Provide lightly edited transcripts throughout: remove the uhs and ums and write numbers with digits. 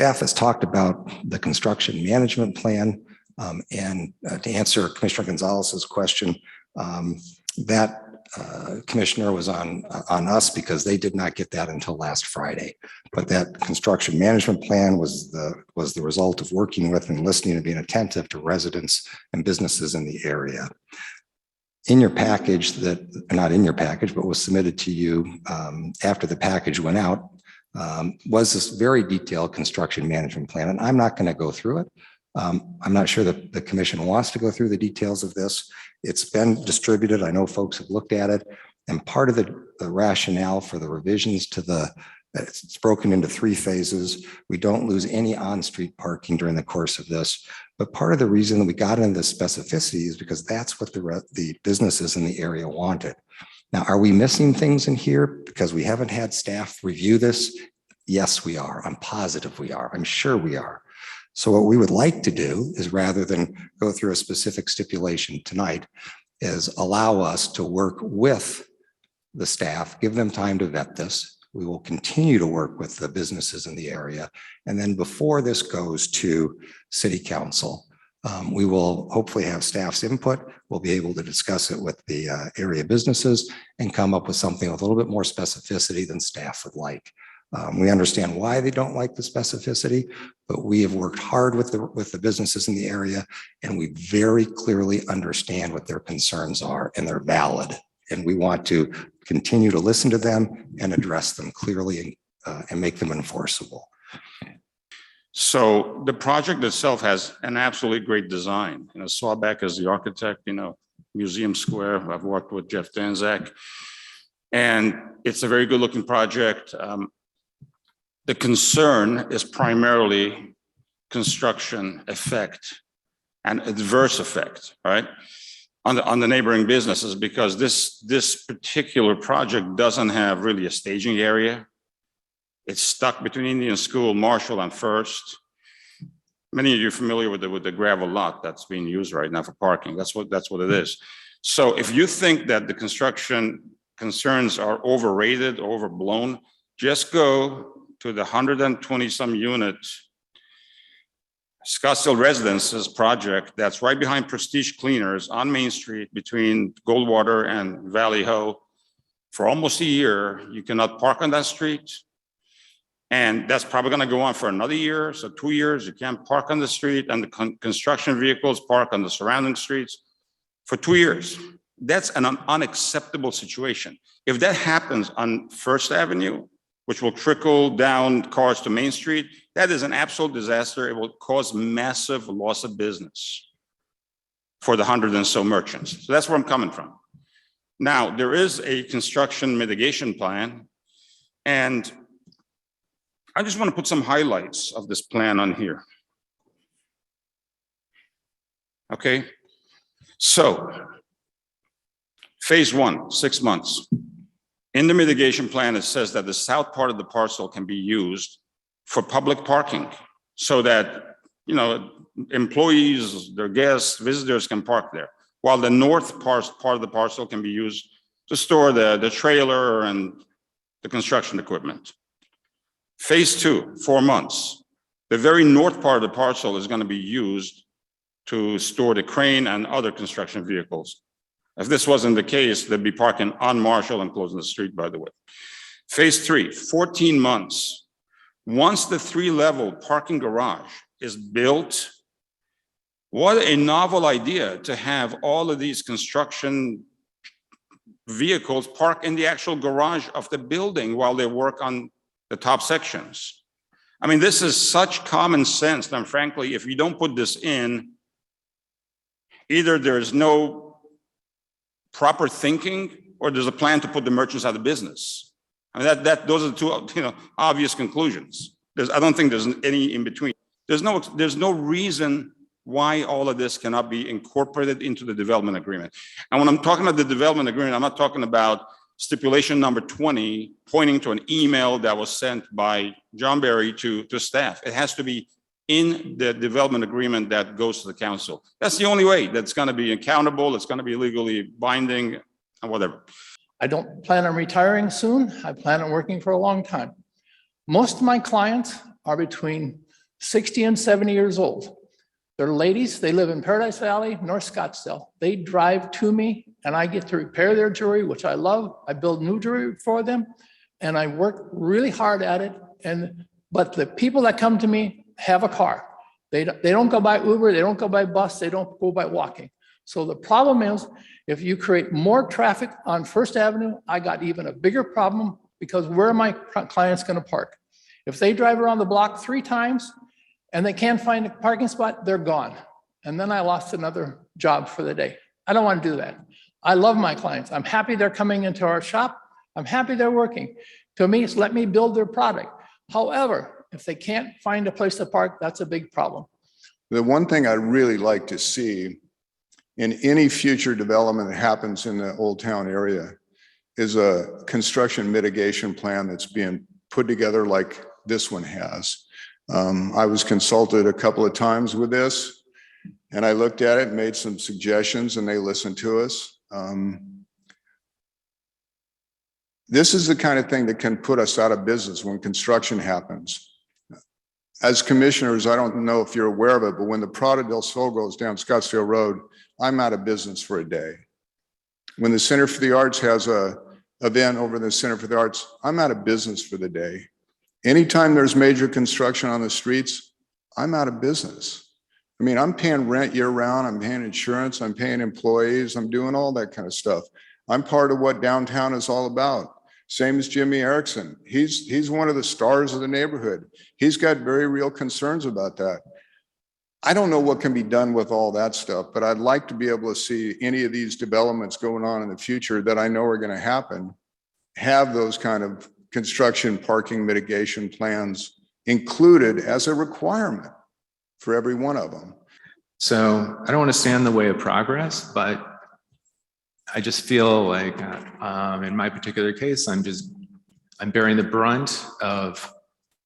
Staff has talked about the construction management plan, and to answer Commissioner Gonzalez's question, that Commissioner was on us because they did not get that until last Friday. But that construction management plan was the result of working with and listening and being attentive to residents and businesses in the area. In your package, not in your package, but was submitted to you after the package went out, was this very detailed construction management plan. And I'm not going to go through it. I'm not sure that the commission wants to go through the details of this. It's been distributed. I know folks have looked at it. And part of the rationale for the revisions to it's broken into 3 phases. We don't lose any on-street parking during the course of this. But part of the reason that we got into the specificity is because that's what the businesses in the area wanted. Now, are we missing things in here because we haven't had staff review this? Yes, we are. I'm positive we are. I'm sure we are. So what we would like to do is, rather than go through a specific stipulation tonight, is allow us to work with the staff, give them time to vet this. We will continue to work with the businesses in the area. And then before this goes to City Council, we will hopefully have staff's input. We'll be able to discuss it with the area businesses and come up with something with a little bit more specificity than staff would like. We understand why they don't like the specificity, but we have worked hard with the businesses in the area, and we very clearly understand what their concerns are, and they're valid. And we want to continue to listen to them and address them clearly and make them enforceable. So the project itself has an absolutely great design. Sawback is the architect, Museum Square. I've worked with Jeff Danzak, and it's a very good looking project. The concern is primarily construction effect and adverse effect, right? On the neighboring businesses, because this particular project doesn't have really a staging area. It's stuck between Indian School, Marshall, and First. Many of you are familiar with the gravel lot that's being used right now for parking. That's what it is. So if you think that the construction concerns are overrated, overblown, just go to the 120-some unit Scottsdale Residences project that's right behind Prestige Cleaners on Main Street between Goldwater and Valley Ho. For almost a year, you cannot park on that street. And that's probably going to go on for another year. So 2 years, you can't park on the street, and the construction vehicles park on the surrounding streets for 2 years. That's an unacceptable situation. If that happens on First Avenue, which will trickle down cars to Main Street, that is an absolute disaster. It will cause massive loss of business for the 100 and so merchants. So that's where I'm coming from. Now, there is a construction mitigation plan, and I just want to put some highlights of this plan on here. Okay, so phase 1, 6 months. In the mitigation plan, it says that the south part of the parcel can be used for public parking so that, employees, their guests, visitors can park there, while the north part of the parcel can be used to store the trailer and the construction equipment. Phase 2, 4 months. The very north part of the parcel is going to be used to store the crane and other construction vehicles. If this wasn't the case, they'd be parking on Marshall and closing the street, by the way. Phase 3, 14 months. Once the 3-level parking garage is built, what a novel idea to have all of these construction vehicles park in the actual garage of the building while they work on the top sections. I mean, this is such common sense that, frankly, if you don't put this in, either there's no proper thinking or there's a plan to put the merchants out of business. I mean, those are the two, obvious conclusions. I don't think there's any in between. There's no reason why all of this cannot be incorporated into the development agreement. And when I'm talking about the development agreement, I'm not talking about stipulation number 20 pointing to an email that was sent by John Barry to staff. It has to be in the development agreement that goes to the council. That's the only way that's going to be accountable. It's going to be legally binding and whatever. I don't plan on retiring soon. I plan on working for a long time. Most of my clients are between 60 and 70 years old. They're ladies. They live in Paradise Valley, North Scottsdale. They drive to me and I get to repair their jewelry, which I love. I build new jewelry for them and I work really hard at it. But the people that come to me have a car. They don't go by Uber. They don't go by bus. They don't go by walking. So the problem is, if you create more traffic on First Avenue, I got even a bigger problem because where are my clients going to park? If they drive around the block 3 times and they can't find a parking spot, they're gone. And then I lost another job for the day. I don't want to do that. I love my clients. I'm happy they're coming into our shop. I'm happy they're working. To me, it's let me build their product. However, if they can't find a place to park, that's a big problem. The one thing I'd really like to see in any future development that happens in the Old Town area is a construction mitigation plan that's being put together like this one has. I was consulted a couple of times with this and I looked at it, made some suggestions, and they listened to us. This is the kind of thing that can put us out of business when construction happens. As commissioners, I don't know if you're aware of it, but when the Prado del Sol goes down Scottsdale Road, I'm out of business for a day. When the Center for the Arts has a event over the Center for the Arts, I'm out of business for the day. Anytime there's major construction on the streets, I'm out of business. I mean, I'm paying rent year round, I'm paying insurance, I'm paying employees, I'm doing all that kind of stuff. I'm part of what downtown is all about. Same as Jimmy Erickson. He's one of the stars of the neighborhood. He's got very real concerns about that. I don't know what can be done with all that stuff, but I'd like to be able to see any of these developments going on in the future that I know are going to happen, have those kind of construction parking mitigation plans included as a requirement for every one of them. So I don't want to stand in the way of progress, but I just feel like in my particular case, I'm bearing the brunt of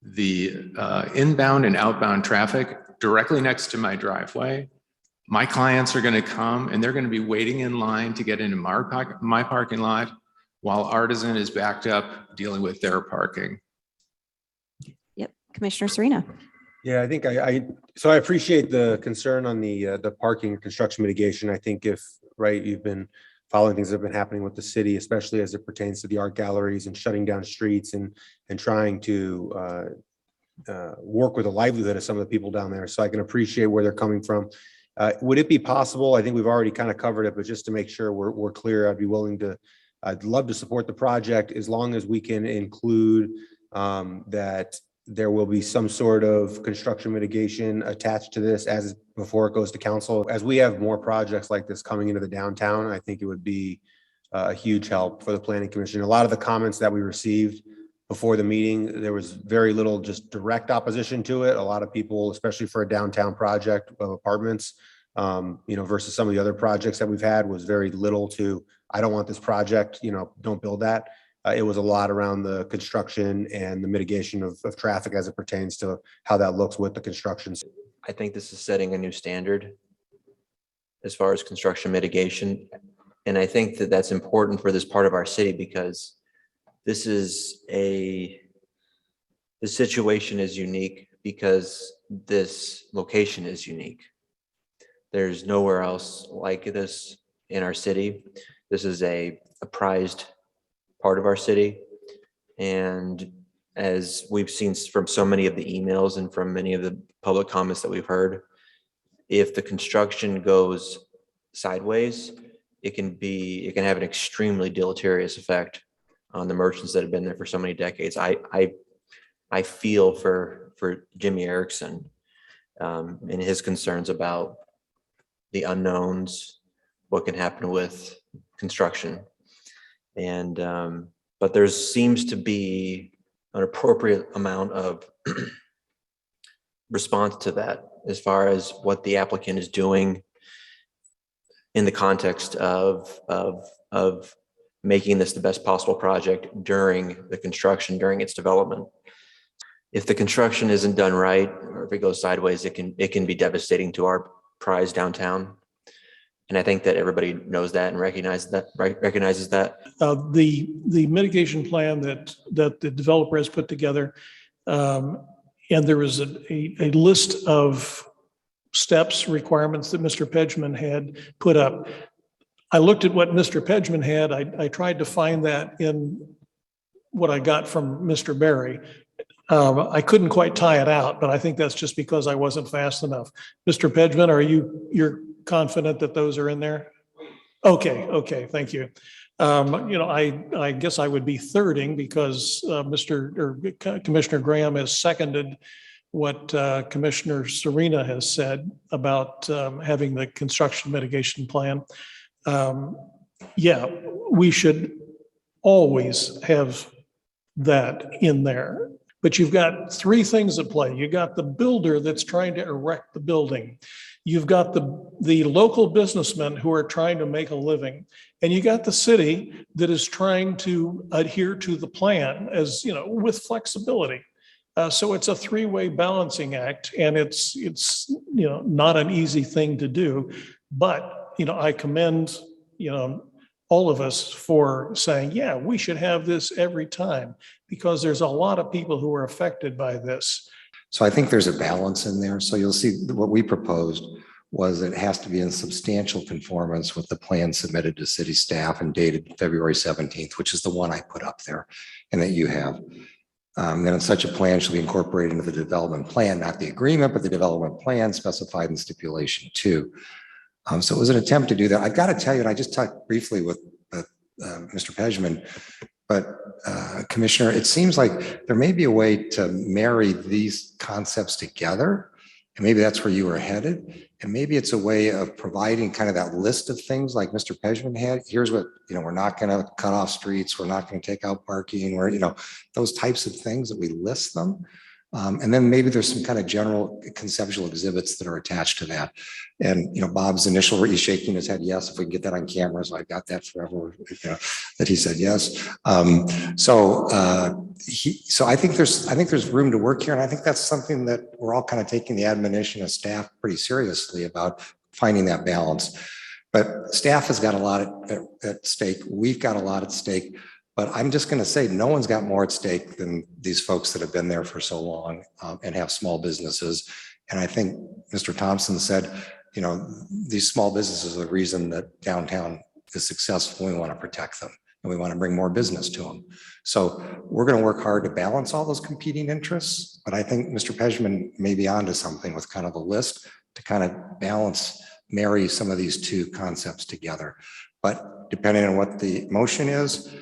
the inbound and outbound traffic directly next to my driveway. My clients are going to come and they're going to be waiting in line to get into my parking lot while Artisan is backed up dealing with their parking. Yep, Commissioner Serena. Yeah, I think so I appreciate the concern on the parking and construction mitigation. I think you've been following things that have been happening with the city, especially as it pertains to the art galleries and shutting down streets and trying to work with the livelihood of some of the people down there. So I can appreciate where they're coming from. Would it be possible? I think we've already kind of covered it, but just to make sure we're clear, I'd love to support the project as long as we can include that there will be some sort of construction mitigation attached to this before it goes to council. As we have more projects like this coming into the downtown, I think it would be a huge help for the Planning Commission. A lot of the comments that we received before the meeting, there was very little just direct opposition to it. A lot of people, especially for a downtown project of apartments, versus some of the other projects that we've had, was very little to, I don't want this project, don't build that. It was a lot around the construction and the mitigation of traffic as it pertains to how that looks with the construction. I think this is setting a new standard as far as construction mitigation. And I think that that's important for this part of our city because the situation is unique because this location is unique. There's nowhere else like this in our city. This is a prized part of our city. And as we've seen from so many of the emails and from many of the public comments that we've heard, if the construction goes sideways, it can have an extremely deleterious effect on the merchants that have been there for so many decades. I feel for Jimmy Erickson and his concerns about the unknowns, what can happen with construction. And but there seems to be an appropriate amount of response to that as far as what the applicant is doing in the context of making this the best possible project during the construction, during its development. If the construction isn't done right, or if it goes sideways, it can be devastating to our prized downtown. And I think that everybody knows that and recognizes that. The mitigation plan that the developer has put together, in And there was a list of steps, requirements that Mr. Pejman had put up. I looked at what Mr. Pejman had. I tried to find that in what I got from Mr. Berry. I couldn't quite tie it out, but I think that's just because I wasn't fast enough. Mr. Pejman, you're confident that those are in there? Okay, thank you. I guess I would be thirding because Commissioner Graham has seconded what Commissioner Serena has said about having the construction mitigation plan. Yeah, we should always have that in there. But you've got three things at play. You got the builder that's trying to erect the building. You've got the local businessmen who are trying to make a living. And you got the city that is trying to adhere to the plan as, with flexibility. So it's a three-way balancing act, and it's not an easy thing to do. But, I commend, all of us for saying, yeah, we should have this every time, because there's a lot of people who are affected by this. So I think there's a balance in there. So you'll see what we proposed was it has to be in substantial conformance with the plan submitted to city staff and dated February 17th, which is the one I put up there and that you have. Then such a plan shall be incorporated into the development plan, not the agreement, but the development plan specified in stipulation 2. So it was an attempt to do that. I've got to tell you, and I just talked briefly with Mr. Pejman, but Commissioner, it seems like there may be a way to marry these concepts together. And maybe that's where you were headed. And maybe it's a way of providing kind of that list of things like Mr. Pejman had. Here's what, we're not going to cut off streets. We're not going to take out parking, those types of things that we list them. And then maybe there's some kind of general conceptual exhibits that are attached to that. And, Bob's initial, he's shaking his head, yes, if we can get that on camera. So I've got that forever, that he said yes. So I think there's room to work here. And I think that's something that we're all kind of taking the admonition of staff pretty seriously about finding that balance. But staff has got a lot at stake. We've got a lot at stake. But I'm just going to say no one's got more at stake than these folks that have been there for so long and have small businesses. And I think Mr. Thompson said, these small businesses are the reason that downtown is successful. We want to protect them and we want to bring more business to them. So we're going to work hard to balance all those competing interests. But I think Mr. Pejman may be onto something with kind of a list to kind of marry some of these two concepts together. But depending on what the motion is,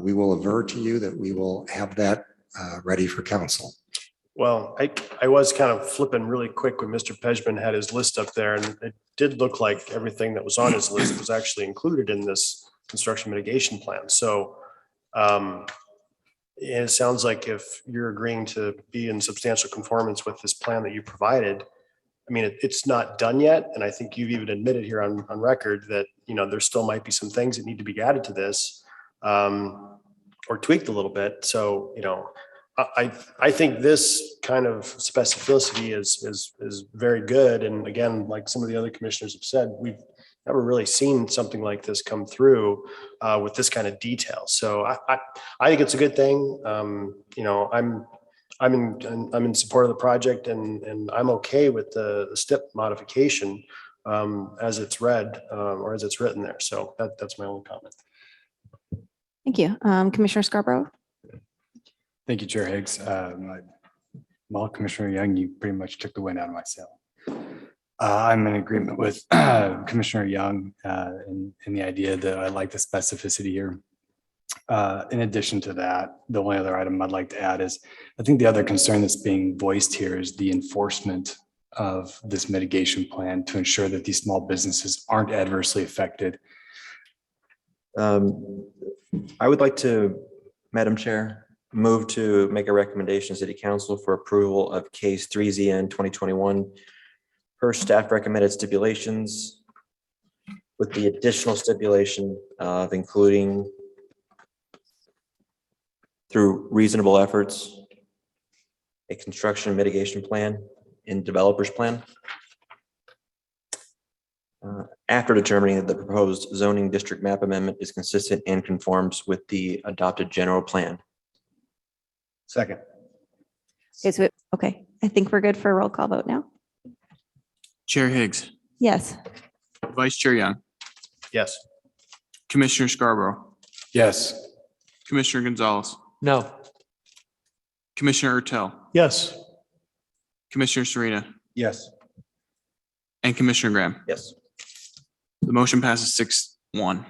we will aver to you that we will have that ready for council. Well, I was kind of flipping really quick when Mr. Pejman had his list up there, and it did look like everything that was on his list was actually included in this construction mitigation plan. So it sounds like if you're agreeing to be in substantial conformance with this plan that you provided, I mean, it's not done yet. And I think you've even admitted here on record that, there still might be some things that need to be added to this or tweaked a little bit. So, I think this kind of specificity is very good. And again, like some of the other commissioners have said, we've never really seen something like this come through with this kind of detail. So I think it's a good thing. I'm in support of the project, and I'm okay with the step modification as it's read or as it's written there. So that's my only comment. Thank you. Commissioner Scarborough. Thank you, Chair Higgs. Well, Commissioner Young, you pretty much took the wind out of my sail. I'm in agreement with Commissioner Young in the idea that I like the specificity here. In addition to that, the only other item I'd like to add is I think the other concern that's being voiced here is the enforcement of this mitigation plan to ensure that these small businesses aren't adversely affected. I would like to, Madam Chair, move to make a recommendation to City Council for approval of case 3ZN 2021 per staff recommended stipulations with the additional stipulation of including through reasonable efforts, a construction mitigation plan and developer's plan. After determining that the proposed zoning district map amendment is consistent and conforms with the adopted general plan. Second. Okay, so, okay, I think we're good for a roll call vote now. Chair Higgs, Yes. Vice Chair Young, Yes. Commissioner Scarborough, Yes. Commissioner Gonzalez, No. Commissioner Ertel, Yes. Commissioner Serena, Yes. and Commissioner Graham. Yes. The motion passes 6-1.